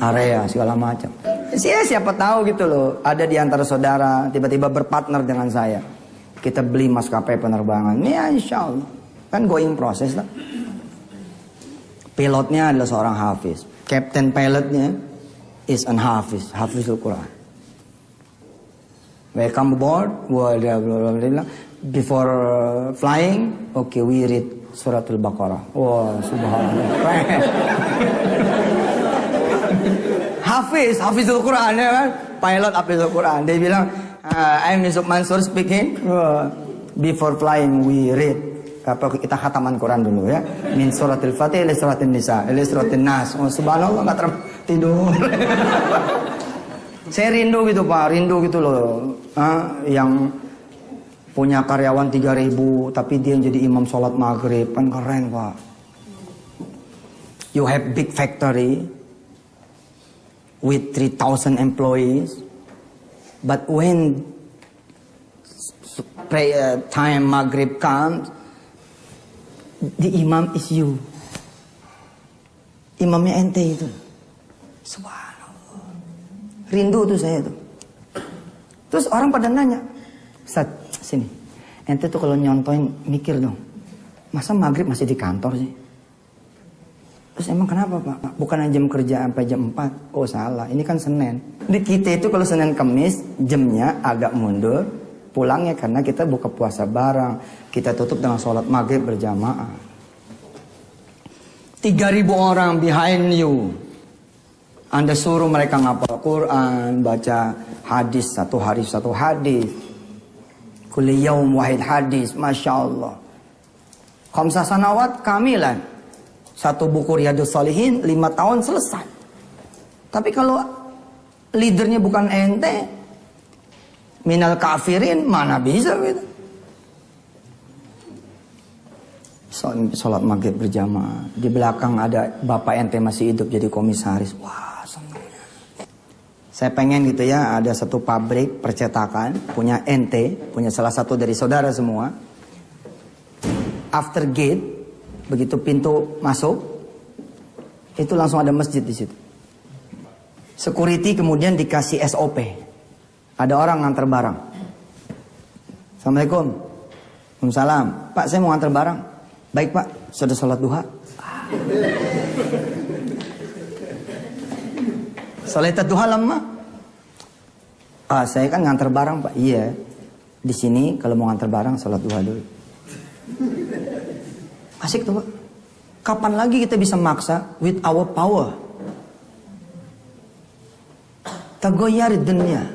S1: area segala macam. Siapa tahu gitu loh, ada di antara saudara tiba-tiba berpartner dengan saya. Kita beli maskapai penerbangan. Ya insya Allah. Kan going process lah. Pilotnya adalah seorang hafiz. Captain pilotnya is an hafiz. Hafizul Quran. Welcome aboard. Before flying, okay, we read suratul Baqarah. Wah, subhanallah. Hafizul Quran ya kan? Pilot Hafizul Quran. Dia bilang, I'm Yusuf Mansur speaking. Before flying we read. Kita khataman Quran dulu ya. Min suratil Fatih ila suratil Nisa ila suratil Nas. Oh, subhanallah nggak tidur. Saya rindu gitu Pak, rindu gitu loh. Yang punya karyawan 3.000 tapi dia yang jadi imam sholat maghrib, kan keren Pak. You have big factory with 3,000 employees. But when prayer time maghrib comes, the imam is you. Imamnya ente itu. Subhanallah. Rindu tuh saya tuh. Terus orang pada nanya, Ustaz, sini. Ente tuh kalau nyontoin mikir dong. Masa maghrib masih di kantor sih? Terus emang kenapa Pak? Bukan jam kerja sampai jam 4. Oh salah, ini kan Senin. Di kita itu kalau Senin Kamis jamnya agak mundur. Pulangnya karena kita buka puasa bareng. Kita tutup dengan sholat maghrib berjamaah. 3.000 orang behind you. Anda suruh mereka ngapal Quran, baca hadis, satu hari satu hadis. Kulli yaum wahid hadis, Masya Allah. Khamsah sanawat kamilan. Satu buku Riyadhus Shalihin 5 tahun selesai. Tapi kalau leadernya bukan ente, minal kafirin, mana bisa gitu. Sholat maghrib berjamaah. Di belakang ada bapak ente masih hidup jadi komisaris. Wah, senangnya. Saya pengen gitu ya, ada satu pabrik percetakan punya ente, punya salah satu dari saudara semua. After gate, begitu pintu masuk, itu langsung ada masjid di situ. Security kemudian dikasih SOP. Ada orang nganter barang. Assalamualaikum. Waalaikumsalam. Pak, saya mau nganter barang. Baik Pak, sudah sholat duha? Sholat duha lama? Saya kan nganter barang Pak. Iya. Di sini kalau mau nganter barang sholat duha dulu. Asik tuh Pak. Kapan lagi kita bisa maksa with our power? Tagoyarid dunia.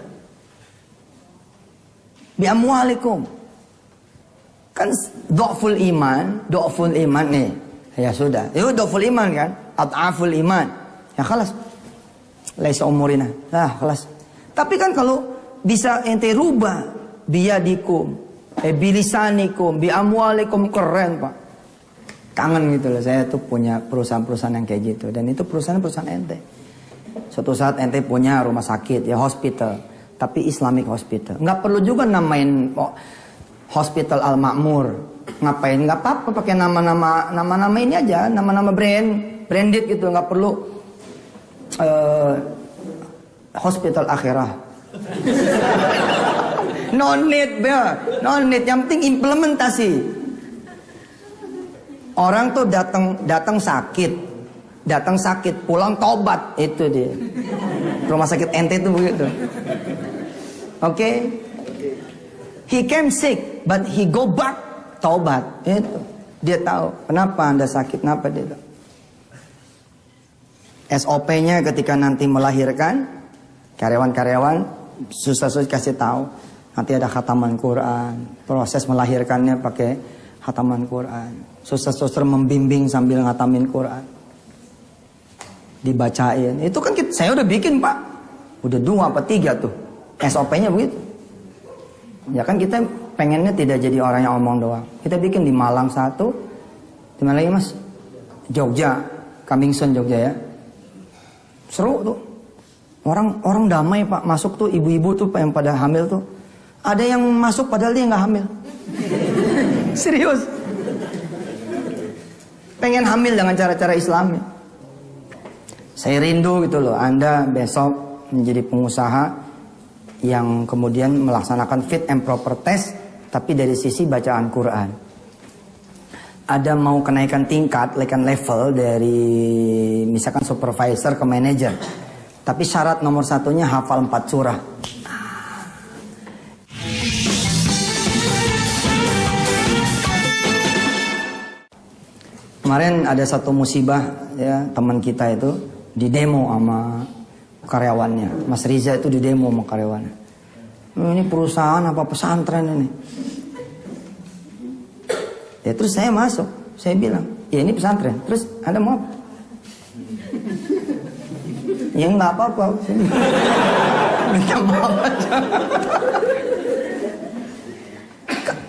S1: Bi amwalikum. Kan do'ful iman nih. Ya sudah. Itu do'ful iman kan? At'aful iman. Ya khalas. Laisa umurina. Lah khalas. Tapi kan kalau bisa ente rubah biyadikum, bilisanikum, bi amwalikum, keren Pak. Kangen gitu loh. Saya tuh punya perusahaan-perusahaan yang kayak gitu. Dan itu perusahaan-perusahaan ente. Suatu saat ente punya rumah sakit, ya hospital. Tapi Islamic hospital. Nggak perlu juga namain Hospital Al-Ma'mur. Ngapain? Nggak apa-apa pakai nama-nama ini aja. Nama-nama branded gitu. Nggak perlu Hospital Akhirah. No need, no need. Yang penting implementasi. Orang tuh datang sakit, pulang tobat, itu dia. Rumah sakit ente itu begitu. Oke? He came sick, but he go back, tobat. Itu dia tahu kenapa Anda sakit, kenapa dia tahu. SOP-nya ketika nanti melahirkan, karyawan-karyawan susah-susah kasih tahu. Nanti ada khataman Quran, proses melahirkannya pakai khataman Quran. Suster-suster membimbing sambil ngatamin Quran. Dibacain. Itu kan saya udah bikin Pak. Udah 2 apa 3 tuh. SOP-nya begitu. Ya kan kita pengennya tidak jadi orang yang omong doang. Kita bikin di Malang 1. Di mana lagi Mas? Jogja. Coming soon Jogja ya. Seru tuh. Orang damai Pak. Masuk tuh ibu-ibu tuh yang pada hamil tuh. Ada yang masuk padahal dia nggak hamil. Serius. Pengen hamil dengan cara-cara Islami. Saya rindu gitu loh. Anda besok menjadi pengusaha yang kemudian melaksanakan fit and proper test. Tapi dari sisi bacaan Quran. Ada mau kenaikan tingkat, level dari misalkan supervisor ke manager. Tapi syarat nomor 1-nya hafal 4 surah. Kemarin ada satu musibah ya, teman kita itu di demo sama karyawannya. Mas Riza itu di demo sama karyawannya. Ini perusahaan apa pesantren ini? Ya terus saya masuk, saya bilang, ya ini pesantren. Terus Anda mau apa? Ya nggak apa-apa. Minta maaf aja.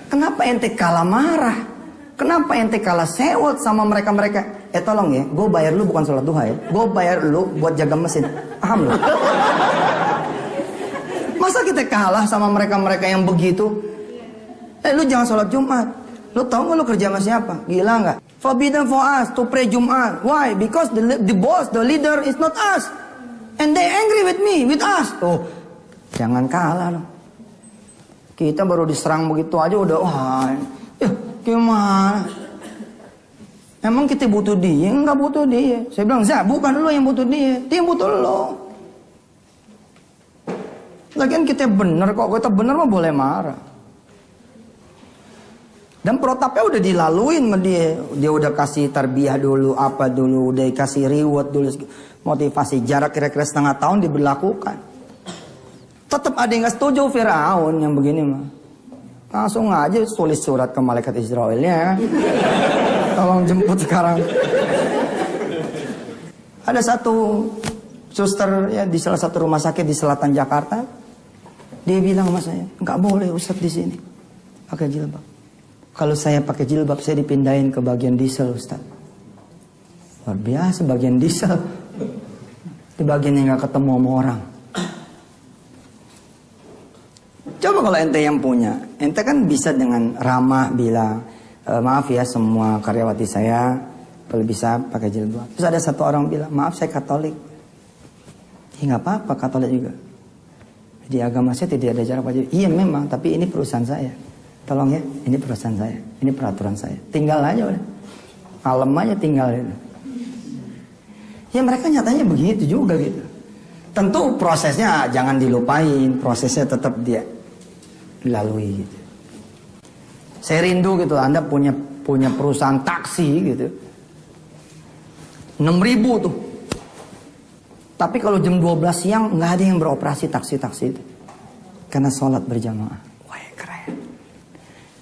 S1: Kenapa ente kalah marah? Kenapa ente kalah sewot sama mereka-mereka? Tolong ya, gue bayar lu bukan sholat duha ya. Gue bayar lu buat jaga mesin. Paham lu? Masa kita kalah sama mereka-mereka yang begitu? Lu jangan sholat Jumat. Lu tahu nggak lu kerja sama siapa? Gila nggak? Forbidden for us to pray Jumat. Why? Because the boss, the leader is not us. And they angry with me, with us. Oh, jangan kalah dong. Kita baru diserang begitu aja udah, wah, gimana? Emang kita butuh dia? Enggak butuh dia. Saya bilang, Zah, bukan lo yang butuh dia. Dia yang butuh lo. Lagian kita benar kok. Kita benar mah boleh marah. Dan protapnya udah dilaluin sama dia. Dia udah kasih tarbiyah dulu, apa dulu, udah kasih reward dulu, motivasi. Jarak kira-kira setengah tahun diberlakukan. Tetap ada yang gak setuju Firaun yang begini mah. Langsung aja tulis surat ke malaikat Israelnya. Tolong jemput sekarang. Ada satu suster ya di salah satu rumah sakit di selatan Jakarta. Dia bilang sama saya, nggak boleh Ustadz di sini pakai jilbab. Kalau saya pakai jilbab, saya dipindahin ke bagian diesel, Ustaz. Luar biasa, bagian diesel. Di bagian yang gak ketemu sama orang. Coba kalau ente yang punya. Ente kan bisa dengan ramah bilang, maaf ya semua karyawati saya, kalau bisa pakai jilbab. Terus ada satu orang bilang, maaf saya Katolik. Ya gak apa-apa, Katolik juga. Di agama saya tidak ada jarak wajib. Iya memang, tapi ini perusahaan saya. Tolong ya, ini perusahaan saya, ini peraturan saya. Tinggal aja udah. Kalem aja tinggal itu. Ya mereka nyatanya begitu juga gitu. Tentu prosesnya jangan dilupain, prosesnya tetap dia lalui gitu. Saya rindu gitu, Anda punya perusahaan taksi gitu. 6.000 tuh. Tapi kalau jam 12 siang nggak ada yang beroperasi taksi-taksi itu. Karena sholat berjamaah.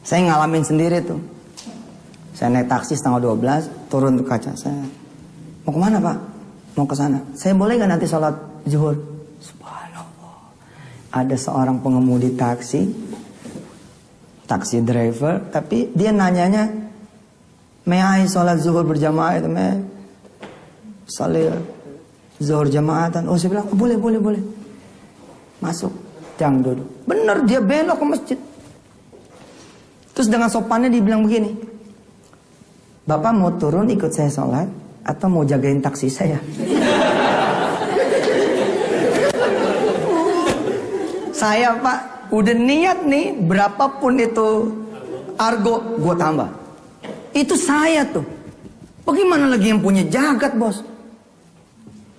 S1: Saya ngalamin sendiri tuh. Saya naik taksi setengah 12, turun ke kaca saya. Mau kemana Pak? Mau ke sana. Saya boleh gak nanti sholat zuhur? Subhanallah. Ada seorang pengemudi taksi driver, tapi dia nanyanya, may I sholat zuhur berjamaah itu, may sholat zuhur jamaatan. Oh saya bilang, boleh. Masuk, jangan duduk. Bener dia belok ke masjid. Terus dengan sopannya dibilang begini, Bapak mau turun ikut saya sholat atau mau jagain taksi saya? Saya Pak udah niat nih berapapun itu argo gue tambah. Itu saya tuh. Bagaimana lagi yang punya jagat bos?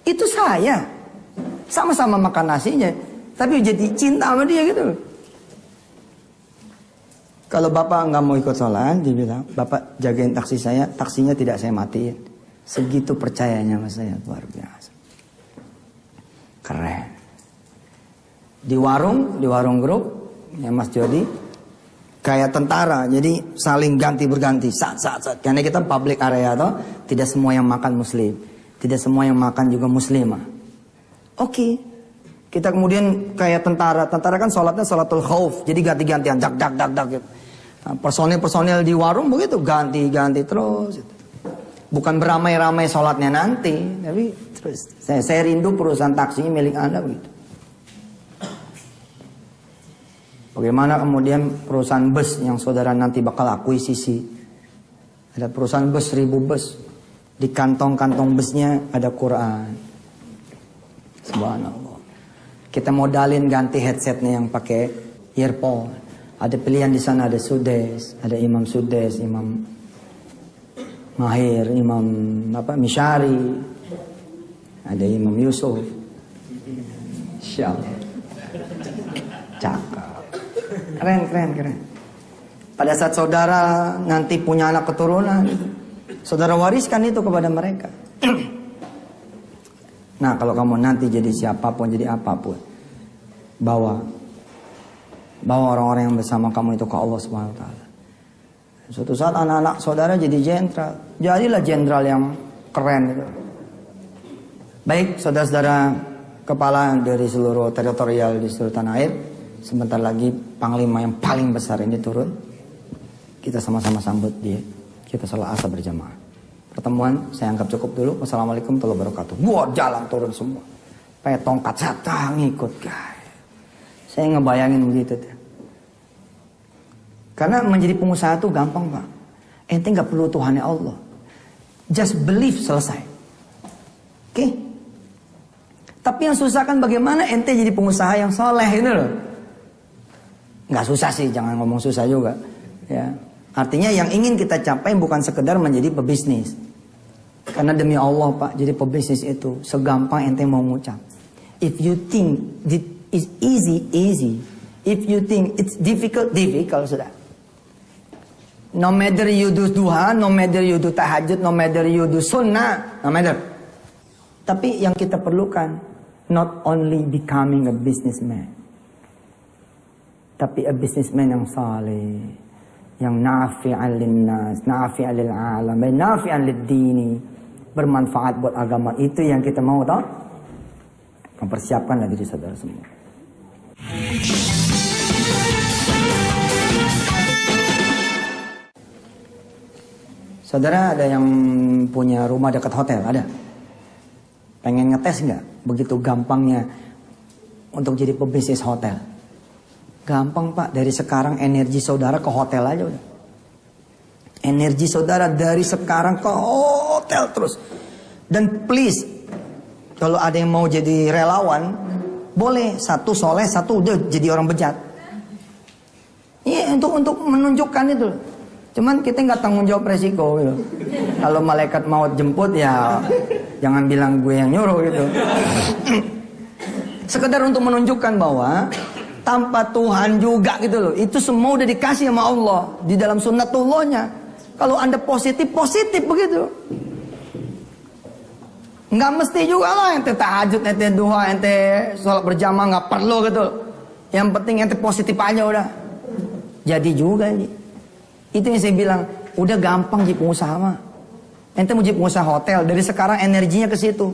S1: Itu saya. Sama-sama makan nasinya, tapi jadi cinta sama dia gitu. Kalau Bapak nggak mau ikut sholat, dia bilang, Bapak jagain taksi saya, taksinya tidak saya matiin. Segitu percayanya sama saya, luar biasa. Keren. Di warung grup, ya Mas Jody, kayak tentara, jadi saling ganti berganti, saat. Karena kita public area toh, tidak semua yang makan muslim, tidak semua yang makan juga muslimah. Oke. Kita kemudian kayak tentara kan sholatnya sholatul khauf, jadi ganti-gantian, dak gitu. Nah, personil di warung begitu, ganti terus. Gitu. Bukan beramai-ramai sholatnya nanti, tapi terus. Saya rindu perusahaan taksinya milik Anda begitu. Bagaimana kemudian perusahaan bus yang saudara nanti bakal akuisisi? Ada perusahaan bus 1000 bus, di kantong-kantong busnya ada Quran. Subhanallah. Kita modalin ganti headsetnya yang pakai earphone. Ada pilihan di sana, ada Sudes, ada Imam Sudes, Imam Mahir, Imam Mishari, ada Imam Yusuf. Insyaallah. Cakep. Keren. Pada saat saudara nanti punya anak keturunan, saudara wariskan itu kepada mereka. Nah kalau kamu nanti jadi siapapun, jadi apapun, bawa orang-orang yang bersama kamu itu ke Allah Subhanahu Wa Taala. Suatu saat anak-anak saudara jadi jenderal, jadilah jenderal yang keren gitu. Baik saudara-saudara kepala dari seluruh teritorial di seluruh tanah air, sebentar lagi panglima yang paling besar ini turun. Kita sama-sama sambut dia. Kita sholat asar berjamaah. Pertemuan saya anggap cukup dulu. Wassalamualaikum warahmatullahi wabarakatuh. Wah jalan turun semua. Kayak tongkat sata ngikut guys. Saya ngebayangin begitu tuh. Karena menjadi pengusaha tuh gampang Pak. Ente gak perlu Tuhannya Allah. Just believe, selesai. Oke? Tapi yang susah kan bagaimana ente jadi pengusaha yang soleh itu loh. Gak susah sih, jangan ngomong susah juga. Ya. Artinya yang ingin kita capai bukan sekedar menjadi pebisnis. Karena demi Allah Pak, jadi pebisnis itu segampang ente mau ngucap. If you think it is easy. If you think it's difficult, sudah. No matter you do duha, no matter you do tahajud, no matter you do sunnah, no matter. Tapi yang kita perlukan, not only becoming a businessman, tapi a businessman yang saleh, yang nafi'an linnas, nafi'an lil alam, nafi'an lid dini, bermanfaat buat agama. Itu yang kita mau, toh? Mempersiapkanlah diri saudara semua. Saudara ada yang punya rumah dekat hotel? Ada? Pengen ngetes nggak? Begitu gampangnya untuk jadi pebisnis hotel. Gampang Pak, dari sekarang energi saudara ke hotel aja udah. Energi saudara dari sekarang ke hotel terus. Dan please, kalau ada yang mau jadi relawan, boleh satu soleh, satu udah jadi orang bejat. Iya, untuk menunjukkan itu. Cuman kita nggak tanggung jawab resiko gitu. Kalau malaikat maut jemput ya jangan bilang gue yang nyuruh gitu. Sekedar untuk menunjukkan bahwa tanpa Tuhan juga gitu loh. Itu semua udah dikasih sama Allah di dalam sunnatullahnya. Kalau Anda positif begitu. Nggak mesti juga lah ente tahajud, ente duha, ente sholat berjamaah, nggak perlu gitu. Yang penting ente positif aja udah. Jadi juga nih. Itu yang saya bilang, udah gampang jadi pengusaha mah. Ente mau jadi pengusaha hotel, dari sekarang energinya ke situ.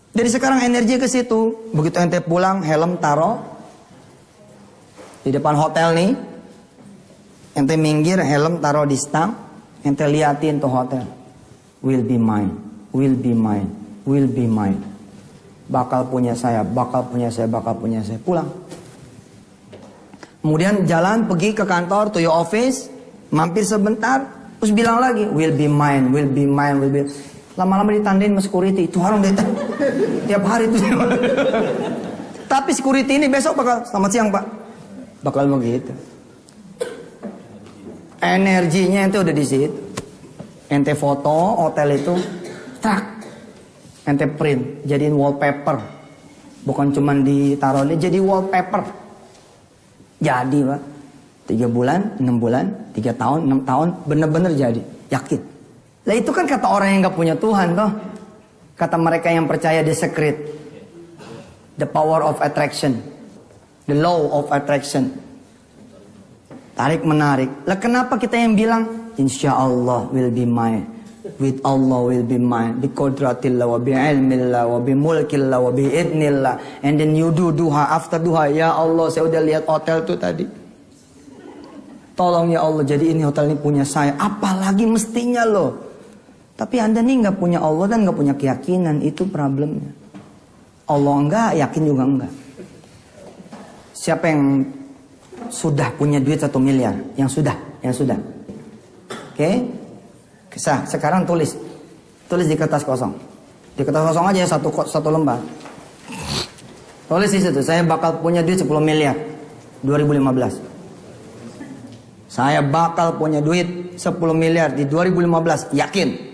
S1: Dari sekarang energinya ke situ. Begitu ente pulang, helm taruh di depan hotel nih. Ente minggir, helm taruh di stang. Ente liatin tuh hotel. Will be mine, will be mine, will be mine. Bakal punya saya, bakal punya saya, bakal punya saya. Pulang. Kemudian jalan pergi ke kantor, to your office. Mampir sebentar, terus bilang lagi, will be mine, will be mine, will be. Lama-lama ditandain sama security, itu harus tiap hari itu. Tapi security ini besok bakal, selamat siang Pak, bakal begitu. Energinya itu udah di situ. Ente foto hotel itu, tak, ente print, jadiin wallpaper, bukan cuman ditaruh ini, jadi wallpaper. Jadi Pak. 3 bulan, 6 bulan, 3 tahun, 6 tahun, bener-bener jadi, yakin. Lah itu kan kata orang yang gak punya Tuhan toh. Kata mereka yang percaya the secret, the power of attraction, the law of attraction. Tarik menarik. Lah kenapa kita yang bilang, insya Allah will be mine, with Allah will be mine, bi qudratillah wa bi ilmillah wa bi mulkillah wa bi idnillah. And then you do duha, after duha, ya Allah saya udah lihat hotel tuh tadi. Tolong ya Allah, jadi ini hotel ini punya saya. Apalagi mestinya loh. Tapi Anda nih nggak punya Allah dan nggak punya keyakinan, itu problemnya. Allah enggak, yakin juga enggak. Siapa yang sudah punya duit 1 miliar? Yang sudah. Oke? Sekarang tulis di kertas kosong. Di kertas kosong aja ya, satu lembar. Tulis di situ, saya bakal punya duit 10 miliar 2015. Saya bakal punya duit 10 miliar di 2015, yakin.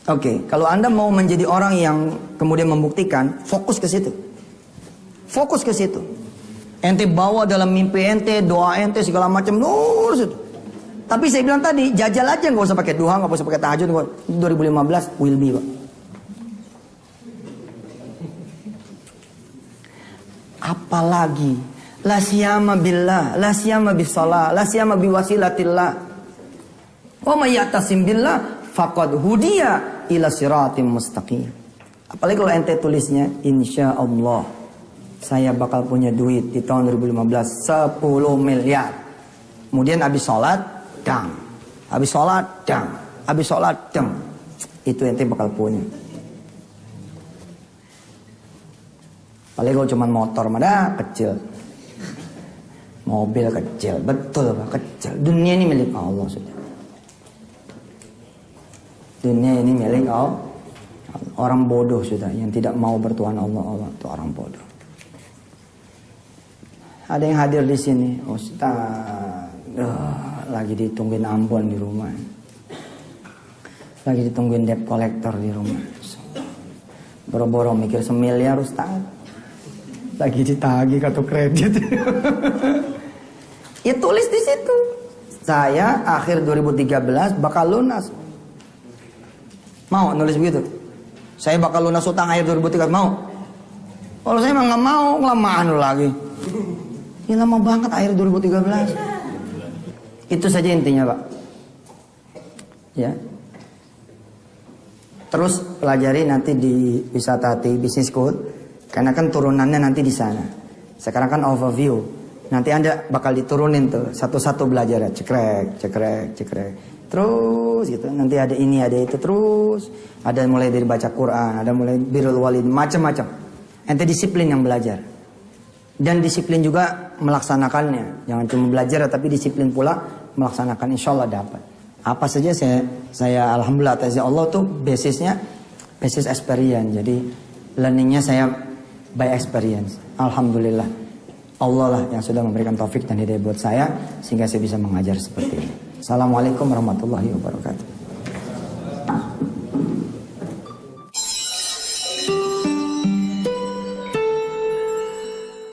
S1: Oke, kalau Anda mau menjadi orang yang kemudian membuktikan, fokus ke situ. Fokus ke situ. Ente bawa dalam mimpi ente, doa ente, segala macam, lurus itu. Tapi saya bilang tadi, jajal aja, nggak usah pakai duha, nggak usah pakai tahajud. 2015 will be, Pak. Apalagi la siyama billah, la siyama bisalah, la siyama biwasilatillah. Wa may ya'tasim billah faqad hudiya ila siratim mustaqim. Apalagi kalau ente tulisnya insyaallah saya bakal punya duit di tahun 2015 10 miliar. Kemudian habis sholat, dang. Habis sholat, dang. Habis sholat, dang. Itu ente bakal punya. Apalagi kalau cuma motor mah kecil. Mobil kecil, betul Pak, kecil. Dunia ini milik Allah sudah. Dunia ini milik Allah. Orang bodoh sudah yang tidak mau bertuhan Allah itu orang bodoh. Ada yang hadir di sini, Ustaz, lagi ditungguin Ambon di rumah, lagi ditungguin debt collector di rumah. Boro-boro mikir 1 miliar Ustaz. Lagi ditagih kartu kredit. Ya tulis di situ. Saya akhir 2013 bakal lunas. Mau nulis begitu? Saya bakal lunas utang akhir 2013, mau? Kalau saya emang nggak mau, kelamaan lagi. Ini lama banget akhir 2013. Itu saja intinya, Pak. Ya. Terus pelajari nanti di Wisata Hati Business School, karena kan turunannya nanti di sana. Sekarang kan overview. Nanti Anda bakal diturunin tuh satu-satu belajar, cekrek. Terus gitu. Nanti ada ini, ada itu terus. Ada mulai dari baca Quran, ada mulai birrul walid, macam-macam. Ente disiplin yang belajar. Dan disiplin juga melaksanakannya. Jangan cuma belajar tapi disiplin pula melaksanakan, insya Allah dapat. Apa saja saya alhamdulillah atas Allah tuh basis experience. Jadi learningnya saya by experience. Alhamdulillah. Allah lah yang sudah memberikan taufik dan hidayah buat saya sehingga saya bisa mengajar seperti ini. Assalamualaikum warahmatullahi wabarakatuh.